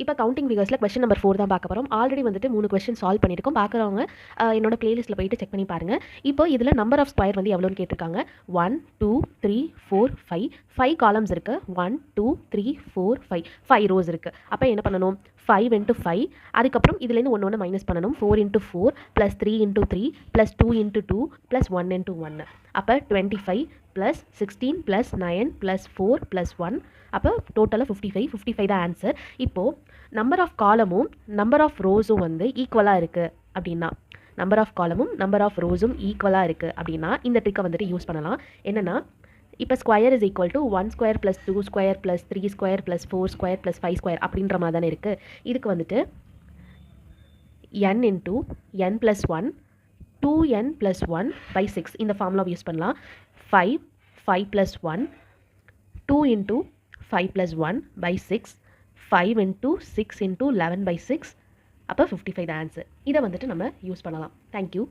இப்போ counting ஃபிகர்ஸில் question number 4 தான் பார்க்க போகிறோம். ஆல்ரெடி வந்துட்டு 3 கொஸ்டின் சால்வ் பண்ணியிருக்கோம். பார்க்குறவங்க என்னோட பிளேலிஸ்ட்டில் போயிட்டு செக் பண்ணி பாருங்கள். இப்போ இதில் நம்பர் ஆஃப் ஸ்கொயர் வந்து எவ்வளோன்னு கேட்டிருக்காங்க. 1 2 3 4 5 5 காலம்ஸ் இருக்குது. 1 2 3 4 5 5 ரோஸ் இருக்குது. அப்போ என்ன பண்ணணும், 5 into 5, அதுக்கப்புறம் இதுலேருந்து ஒன்று மைனஸ் பண்ணணும். 4 into 4 + 3 into 3 + 2 into 2 + 1 into 1. அப்போ 25 + 16 + 9 + 4 + 1. அப்போ டோட்டலாக 55 தான் ஆன்சர். இப்போது நம்பர் ஆஃப் காலமும் நம்பர் ஆஃப் ரோஸும் வந்து ஈக்குவலாக இருக்குது அப்படின்னா, நம்பர் ஆஃப் காலமும் நம்பர் ஆஃப் ரோஸும் ஈக்குவலாக இருக்குது அப்படின்னா இந்த ட்ரிக்கை வந்துட்டு யூஸ் பண்ணலாம். என்னென்னா, இப்போ square is equal to 1 square + 2 square + 3 square + 4 square + 5 square அப்படின்ற மாதிரி தானே இருக்குது. இதுக்கு வந்துட்டு n into n + 1 2n + 1/6 இந்த ஃபார்முலா யூஸ் பண்ணலாம். 5 + 1 2 into 5 + 1/6 5 into 6 into 11/6 அப்போ 55 தான் ஆன்சர். இதை வந்துட்டு நம்ம யூஸ் பண்ணலாம். தேங்க்யூ.